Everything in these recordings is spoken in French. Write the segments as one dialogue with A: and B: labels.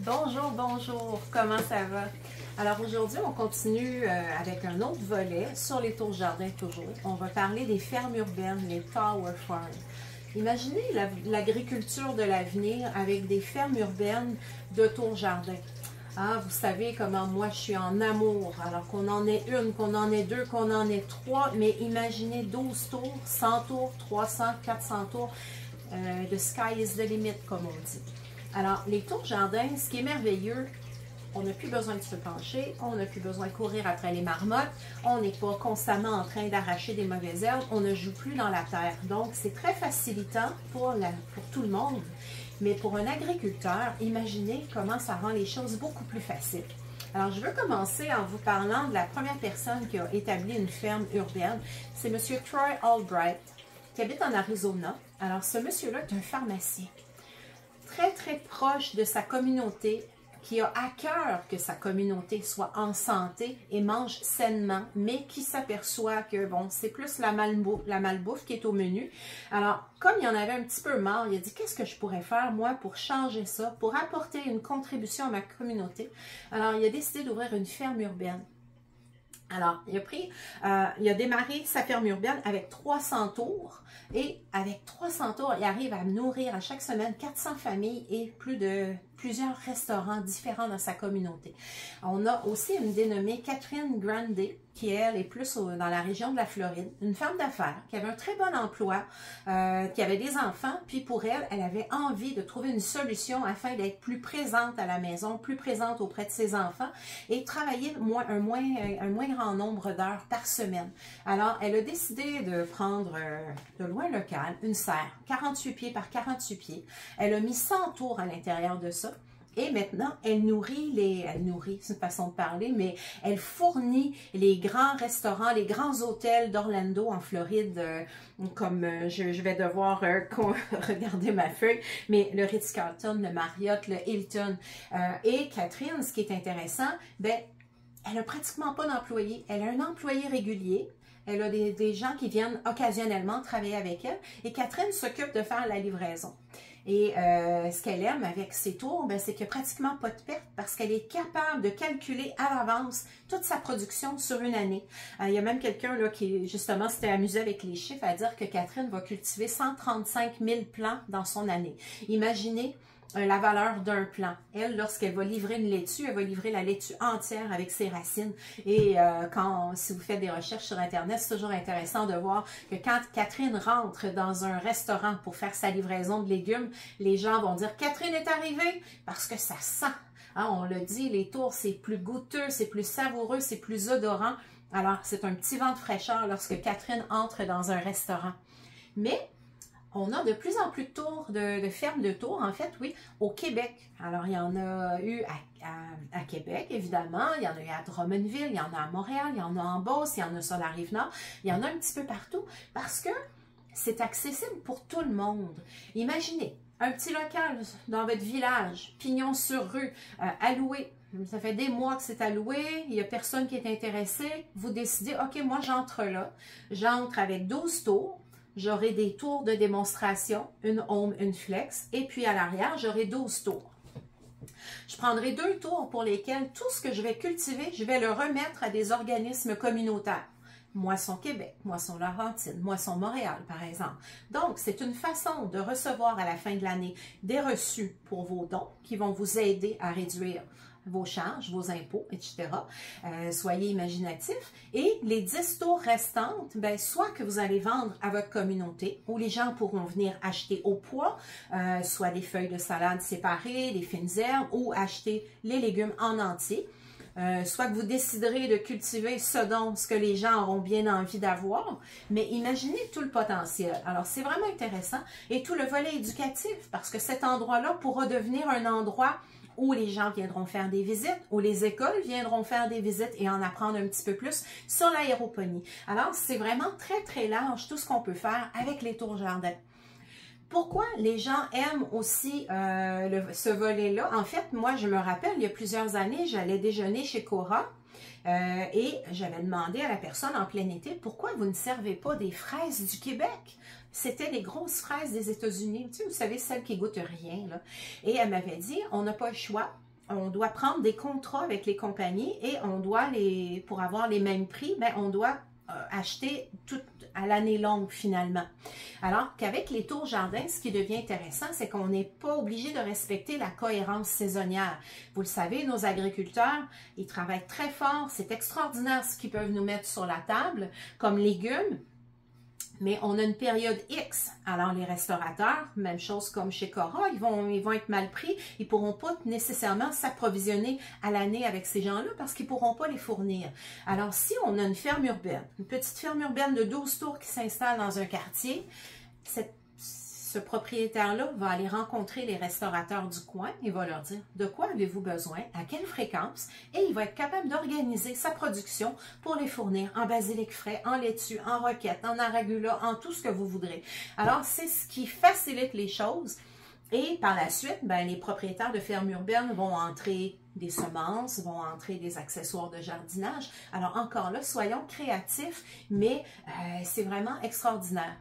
A: Bonjour, bonjour, comment ça va? Alors aujourd'hui, on continue avec un autre volet sur les tours jardins toujours. On va parler des fermes urbaines, les Tower Farms. Imaginez l'agriculture de l'avenir avec des fermes urbaines de tours jardins. Ah, vous savez comment moi je suis en amour, alors qu'on en ait une, qu'on en ait deux, qu'on en ait trois, mais imaginez 12 tours, 100 tours, 300, 400 tours, the sky is the limit comme on dit. Alors, les tours jardins, ce qui est merveilleux, on n'a plus besoin de se pencher, on n'a plus besoin de courir après les marmottes, on n'est pas constamment en train d'arracher des mauvaises herbes, on ne joue plus dans la terre. Donc, c'est très facilitant pour tout le monde. Mais pour un agriculteur, imaginez comment ça rend les choses beaucoup plus faciles. Alors, je veux commencer en vous parlant de la première personne qui a établi une ferme urbaine. C'est M. Troy Albright, qui habite en Arizona. Alors, ce monsieur-là est un pharmacien. Très proche de sa communauté, qui a à cœur que sa communauté soit en santé et mange sainement, mais qui s'aperçoit que, bon, c'est plus la malbouffe qui est au menu. Alors, comme il en avait un petit peu marre, il a dit, qu'est-ce que je pourrais faire, moi, pour changer ça, pour apporter une contribution à ma communauté? Alors, il a décidé d'ouvrir une ferme urbaine. Alors, il a démarré sa ferme urbaine avec 300 tours et avec 300 tours, il arrive à nourrir à chaque semaine 400 familles et plusieurs restaurants différents dans sa communauté. On a aussi une dénommée Catherine Grandet, qui elle est plus dans la région de la Floride, une femme d'affaires qui avait un très bon emploi, qui avait des enfants, puis pour elle, elle avait envie de trouver une solution afin d'être plus présente à la maison, plus présente auprès de ses enfants et travailler un moins grand nombre d'heures par semaine. Alors, elle a décidé de prendre de loin local une serre, 48 pieds par 48 pieds. Elle a mis 100 tours à l'intérieur de ça. Et maintenant, elle nourrit, c'est une façon de parler, mais elle fournit les grands restaurants, les grands hôtels d'Orlando en Floride, comme je vais devoir regarder ma feuille, mais le Ritz-Carlton, le Marriott, le Hilton. Et Catherine, ce qui est intéressant, ben, elle n'a pratiquement pas d'employés. Elle a un employé régulier. Elle a des gens qui viennent occasionnellement travailler avec elle. Et Catherine s'occupe de faire la livraison. Et ce qu'elle aime avec ses tours, c'est qu'il n'y a pratiquement pas de perte parce qu'elle est capable de calculer à l'avance toute sa production sur une année. Il y a même quelqu'un qui, justement, s'était amusé avec les chiffres à dire que Catherine va cultiver 135 000 plants dans son année. Imaginez la valeur d'un plant. Elle, lorsqu'elle va livrer une laitue, elle va livrer la laitue entière avec ses racines. Et si vous faites des recherches sur Internet, c'est toujours intéressant de voir que quand Catherine rentre dans un restaurant pour faire sa livraison de légumes, les gens vont dire « Catherine est arrivée » parce que ça sent. Hein, on le dit, les tours, c'est plus goûteux, c'est plus savoureux, c'est plus odorant. Alors, c'est un petit vent de fraîcheur lorsque Catherine entre dans un restaurant. Mais on a de plus en plus de tours, de fermes de tours, en fait, oui, au Québec. Alors, il y en a eu à Québec, évidemment, il y en a eu à Drummondville, il y en a à Montréal, il y en a en Beauce, il y en a sur la Rive-Nord, il y en a un petit peu partout parce que c'est accessible pour tout le monde. Imaginez, un petit local dans votre village, pignon sur rue, alloué. Ça fait des mois que c'est alloué, il n'y a personne qui est intéressé. Vous décidez, OK, moi j'entre là, j'entre avec 12 tours. J'aurai des tours de démonstration, une home, une flex, et puis à l'arrière, j'aurai 12 tours. Je prendrai 2 tours pour lesquels tout ce que je vais cultiver, je vais le remettre à des organismes communautaires. Moisson Québec, Moisson Laurentide, Moisson Montréal, par exemple. Donc, c'est une façon de recevoir à la fin de l'année des reçus pour vos dons qui vont vous aider à réduire vos charges, vos impôts, etc. Soyez imaginatifs. Et les 10 tours restantes, soit que vous allez vendre à votre communauté, où les gens pourront venir acheter au poids, soit des feuilles de salade séparées, des fines herbes, ou acheter les légumes en entier. Soit que vous déciderez de cultiver ce que les gens auront bien envie d'avoir, mais imaginez tout le potentiel. Alors, c'est vraiment intéressant. Et tout le volet éducatif, parce que cet endroit-là pourra devenir un endroit où les gens viendront faire des visites, où les écoles viendront faire des visites et en apprendre un petit peu plus sur l'aéroponie. Alors, c'est vraiment très large tout ce qu'on peut faire avec les tours jardins. Pourquoi les gens aiment aussi ce volet-là? En fait, moi, je me rappelle, il y a plusieurs années, j'allais déjeuner chez Cora et j'avais demandé à la personne en plein été, pourquoi vous ne servez pas des fraises du Québec? C'était les grosses fraises des États-Unis, tu sais, vous savez, celles qui goûtent rien, là. Et elle m'avait dit, on n'a pas le choix. on doit prendre des contrats avec les compagnies et on doit pour avoir les mêmes prix, ben, on doit acheter tout à l'année longue finalement. Alors qu'avec les tours jardins, ce qui devient intéressant, c'est qu'on n'est pas obligé de respecter la cohérence saisonnière. Vous le savez, nos agriculteurs, ils travaillent très fort, c'est extraordinaire ce qu'ils peuvent nous mettre sur la table comme légumes. Mais on a une période X. Alors, les restaurateurs, même chose comme chez Cora, ils vont être mal pris. Ils ne pourront pas nécessairement s'approvisionner à l'année avec ces gens-là parce qu'ils ne pourront pas les fournir. Alors, si on a une ferme urbaine, une petite ferme urbaine de 12 tours qui s'installe dans un quartier, ce propriétaire-là va aller rencontrer les restaurateurs du coin et va leur dire de quoi avez-vous besoin, à quelle fréquence, et il va être capable d'organiser sa production pour les fournir en basilic frais, en laitue, en roquette, en arugula, en tout ce que vous voudrez. Alors, c'est ce qui facilite les choses. Et par la suite, ben, les propriétaires de fermes urbaines vont entrer des semences, vont entrer des accessoires de jardinage. Alors encore là, soyons créatifs, mais c'est vraiment extraordinaire.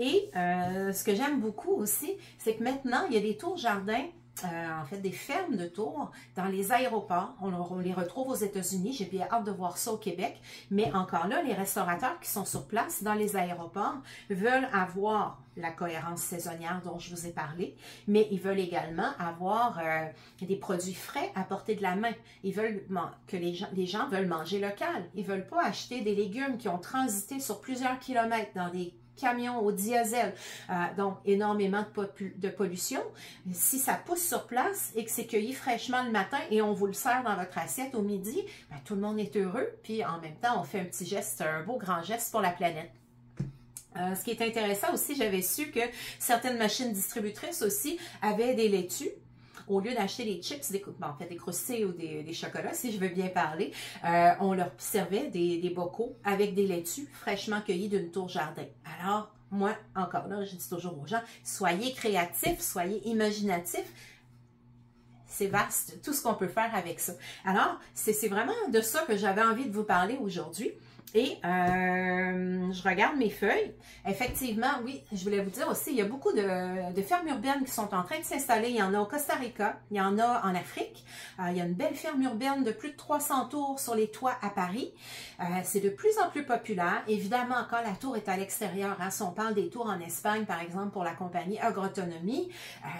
A: Et ce que j'aime beaucoup aussi, c'est que maintenant, il y a des tours jardins, en fait des fermes de tours dans les aéroports. On les retrouve aux États-Unis. J'ai bien hâte de voir ça au Québec. Mais encore là, les restaurateurs qui sont sur place dans les aéroports veulent avoir la cohérence saisonnière dont je vous ai parlé, mais ils veulent également avoir des produits frais à portée de la main. Ils veulent que les gens veulent manger local. Ils ne veulent pas acheter des légumes qui ont transité sur plusieurs kilomètres dans des camions au diesel, donc énormément de pollution. Si ça pousse sur place et que c'est cueilli fraîchement le matin et on vous le sert dans votre assiette au midi, ben, tout le monde est heureux, puis en même temps, on fait un petit geste, un beau grand geste pour la planète. Ce qui est intéressant aussi, j'avais su que certaines machines distributrices aussi avaient des laitues. Au lieu d'acheter des chips, en fait des croustilles ou des chocolats, si je veux bien parler, on leur servait des bocaux avec des laitues fraîchement cueillies d'une tour jardin. Alors, moi, encore là, je dis toujours aux gens, soyez créatifs, soyez imaginatifs. C'est vaste, tout ce qu'on peut faire avec ça. Alors, c'est vraiment de ça que j'avais envie de vous parler aujourd'hui. Et je regarde mes feuilles. Effectivement, oui, je voulais vous dire aussi, il y a beaucoup de fermes urbaines qui sont en train de s'installer. Il y en a au Costa Rica, il y en a en Afrique. Il y a une belle ferme urbaine de plus de 300 tours sur les toits à Paris. C'est de plus en plus populaire. Évidemment, encore, la tour est à l'extérieur. Hein. Si on parle des tours en Espagne, par exemple, pour la compagnie Agroautonomie,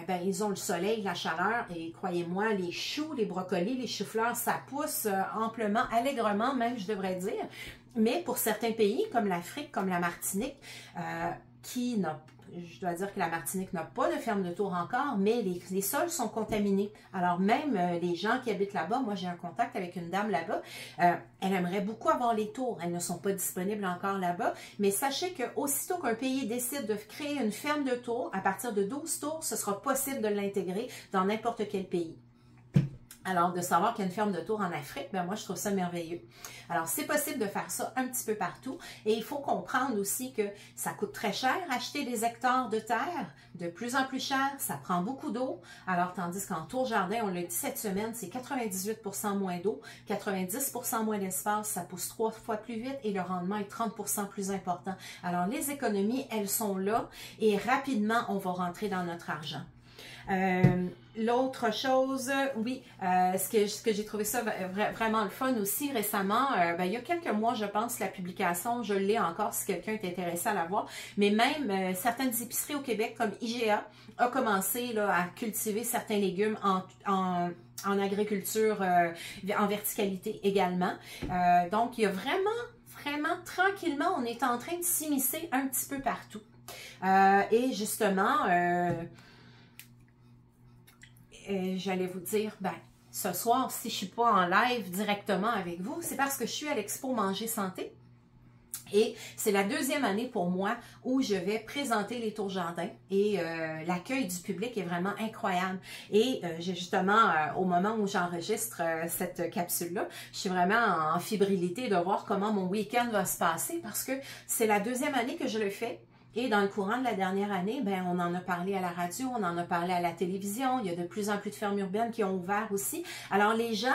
A: ben, ils ont le soleil, la chaleur et croyez-moi, les choux, les brocolis, les choux-fleurs, ça pousse amplement, allègrement même, je devrais dire. Mais pour certains pays, comme l'Afrique, comme la Martinique, je dois dire que la Martinique n'a pas de ferme de tour encore, mais les sols sont contaminés. Alors même les gens qui habitent là-bas, moi j'ai un contact avec une dame là-bas, elle aimerait beaucoup avoir les tours. Elles ne sont pas disponibles encore là-bas, mais sachez que aussitôt qu'un pays décide de créer une ferme de tours, à partir de 12 tours, ce sera possible de l'intégrer dans n'importe quel pays. Alors, de savoir qu'il y a une ferme de tours en Afrique, ben moi, je trouve ça merveilleux. Alors, c'est possible de faire ça un petit peu partout. Et il faut comprendre aussi que ça coûte très cher acheter des hectares de terre, de plus en plus cher, ça prend beaucoup d'eau. Alors, tandis qu'en tour jardin, on l'a dit cette semaine, c'est 98% moins d'eau, 90% moins d'espace, ça pousse 3 fois plus vite et le rendement est 30% plus important. Alors, les économies, elles sont là et rapidement, on va rentrer dans notre argent. L'autre chose, oui, ce que j'ai trouvé ça vraiment le fun aussi récemment, ben, il y a quelques mois, je pense, la publication, je l'ai encore si quelqu'un est intéressé à la voir, mais même certaines épiceries au Québec comme IGA a commencé là, à cultiver certains légumes en agriculture, en verticalité également. Donc, il y a vraiment tranquillement, on est en train de s'immiscer un petit peu partout. Et justement, j'allais vous dire, ben, ce soir, si je ne suis pas en live directement avec vous, c'est parce que je suis à l'Expo Manger Santé. Et c'est la deuxième année pour moi où je vais présenter les tours jardins et l'accueil du public est vraiment incroyable. Et justement, au moment où j'enregistre cette capsule-là, je suis vraiment en fébrilité de voir comment mon week-end va se passer parce que c'est la deuxième année que je le fais. Et dans le courant de la dernière année, ben, on en a parlé à la radio, on en a parlé à la télévision. Il y a de plus en plus de fermes urbaines qui ont ouvert aussi. Alors les gens,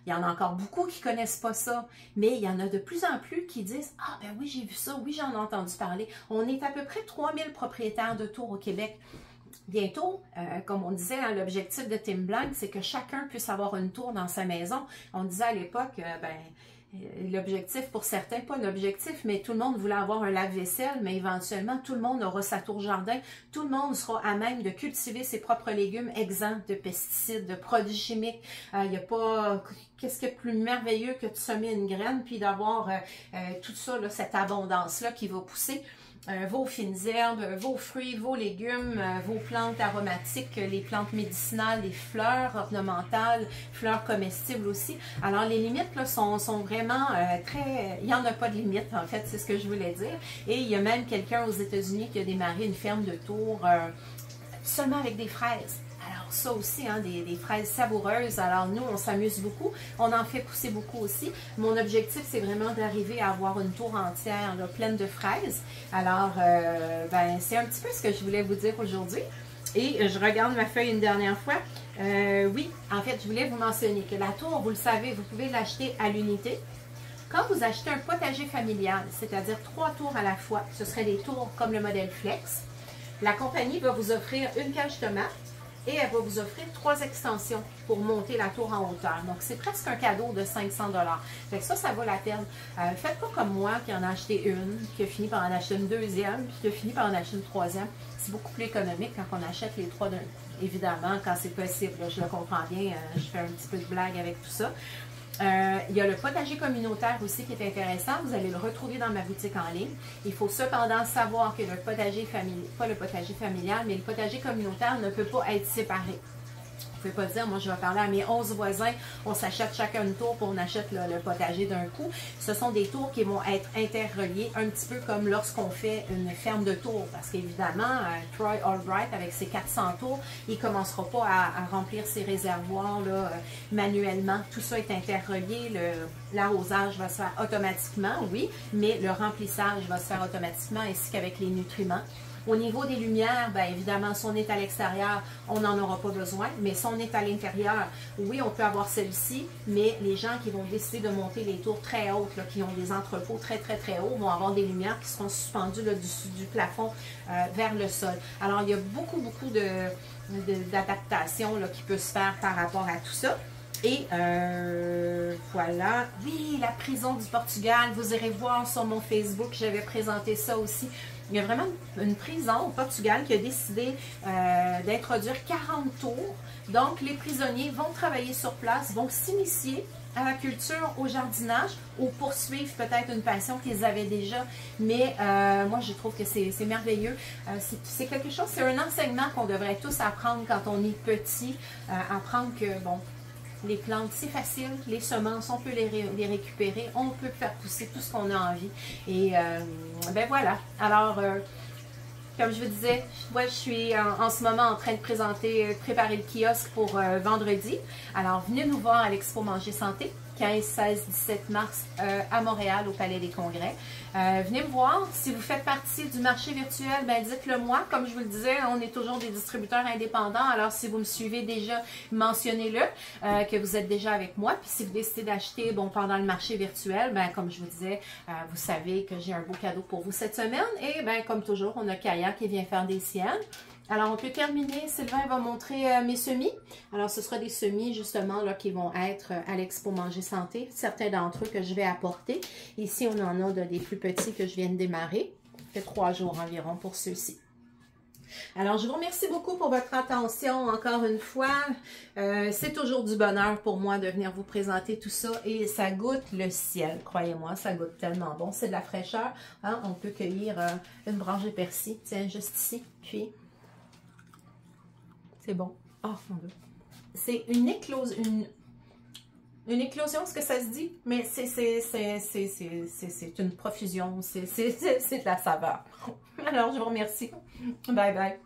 A: il y en a encore beaucoup qui ne connaissent pas ça, mais il y en a de plus en plus qui disent « Ah ben oui, j'ai vu ça, oui, j'en ai entendu parler. » On est à peu près 3000 propriétaires de tours au Québec. bientôt, comme on disait, hein, l'objectif de Team Blank, c'est que chacun puisse avoir une tour dans sa maison. On disait à l'époque, l'objectif pour certains, pas l'objectif, mais tout le monde voulait avoir un lave-vaisselle, mais éventuellement, tout le monde aura sa tour jardin. Tout le monde sera à même de cultiver ses propres légumes exempts de pesticides, de produits chimiques. Il n'y a pas... Qu'est-ce qui est plus merveilleux que de semer une graine, puis d'avoir tout ça, là, cette abondance-là qui va pousser. Vos fines herbes, vos fruits, vos légumes, vos plantes aromatiques, les plantes médicinales, les fleurs ornementales, fleurs comestibles aussi. Alors, les limites là, sont vraiment très... Il n'y en a pas de limite, en fait, c'est ce que je voulais dire. Et il y a même quelqu'un aux États-Unis qui a démarré une ferme de tours seulement avec des fraises. Alors ça aussi, hein, des fraises savoureuses. Alors nous, on s'amuse beaucoup. On en fait pousser beaucoup aussi. Mon objectif, c'est vraiment d'arriver à avoir une tour entière là, pleine de fraises. Alors, c'est un petit peu ce que je voulais vous dire aujourd'hui. Et je regarde ma feuille une dernière fois. Oui, en fait, je voulais vous mentionner que la tour, vous le savez, vous pouvez l'acheter à l'unité. Quand vous achetez un potager familial, c'est-à-dire 3 tours à la fois, ce seraient des tours comme le modèle Flex, la compagnie va vous offrir une cage tomate. Et elle va vous offrir 3 extensions pour monter la tour en hauteur. Donc, c'est presque un cadeau de 500 $. Fait que ça vaut la peine. Faites pas comme moi qui en a acheté une, qui a fini par en acheter une deuxième, puis qui a fini par en acheter une troisième. C'est beaucoup plus économique quand on achète les 3 d'un coup. Évidemment, quand c'est possible. Là, je le comprends bien. Je fais un petit peu de blague avec tout ça. Il y a le potager communautaire aussi qui est intéressant. Vous allez le retrouver dans ma boutique en ligne. Il faut cependant savoir que le potager familial, pas le potager familial, mais le potager communautaire ne peut pas être séparé. Vous ne pouvez pas dire, moi je vais parler à mes 11 voisins, on s'achète chacun une tour, puis on achète le potager d'un coup. Ce sont des tours qui vont être interreliées, un petit peu comme lorsqu'on fait une ferme de tours. Parce qu'évidemment, Troy Albright, avec ses 400 tours, il ne commencera pas à remplir ses réservoirs là, manuellement. Tout ça est interrelié. L'arrosage va se faire automatiquement, oui, mais le remplissage va se faire automatiquement, ainsi qu'avec les nutriments. Au niveau des lumières, bien évidemment, si on est à l'extérieur, on n'en aura pas besoin. Mais si on est à l'intérieur, oui, on peut avoir celle-ci, mais les gens qui vont décider de monter les tours très hautes, là, qui ont des entrepôts très, très, très hauts, vont avoir des lumières qui seront suspendues là, du plafond vers le sol. Alors, il y a beaucoup, beaucoup d'adaptations qui peuvent se faire par rapport à tout ça. Et voilà. Oui, la prison du Portugal, vous irez voir sur mon Facebook, j'avais présenté ça aussi. Il y a vraiment une prison au Portugal qui a décidé d'introduire 40 tours. Donc, les prisonniers vont travailler sur place, vont s'initier à la culture, au jardinage, ou poursuivre peut-être une passion qu'ils avaient déjà. Mais moi, je trouve que c'est merveilleux. C'est quelque chose, c'est un enseignement qu'on devrait tous apprendre quand on est petit. Apprendre que, bon, les plantes, c'est facile, les semences, on peut les récupérer, on peut faire pousser tout ce qu'on a envie. Et ben voilà. Alors, comme je vous disais, moi, je suis en ce moment en train de préparer le kiosque pour vendredi. Alors, venez nous voir à l'Expo Manger Santé, 15, 16, 17 mars à Montréal, au Palais des Congrès. Venez me voir. Si vous faites partie du marché virtuel, ben dites-le moi. Comme je vous le disais, on est toujours des distributeurs indépendants. Alors, si vous me suivez déjà, mentionnez-le, que vous êtes déjà avec moi. Puis, si vous décidez d'acheter pendant le marché virtuel, ben comme je vous disais, vous savez que j'ai un beau cadeau pour vous cette semaine. Et ben comme toujours, on a Kaya qui vient faire des siennes. Alors, on peut terminer. Sylvain va montrer mes semis. Alors, ce sera des semis, justement, là, qui vont être à l'Expo Manger Santé. Certains d'entre eux que je vais apporter. Ici, on en a des plus petits que je viens de démarrer. Ça fait 3 jours environ pour ceux-ci. Alors, je vous remercie beaucoup pour votre attention. Encore une fois, c'est toujours du bonheur pour moi de venir vous présenter tout ça. Et ça goûte le ciel, croyez-moi, ça goûte tellement bon. C'est de la fraîcheur. Hein? On peut cueillir une branche de persil, tiens, juste ici. Puis, c'est bon. Oh, mon Dieu. C'est une éclosion. Une éclosion, est-ce que ça se dit? Mais c'est une profusion. C'est de la saveur. Alors, je vous remercie. Bye bye.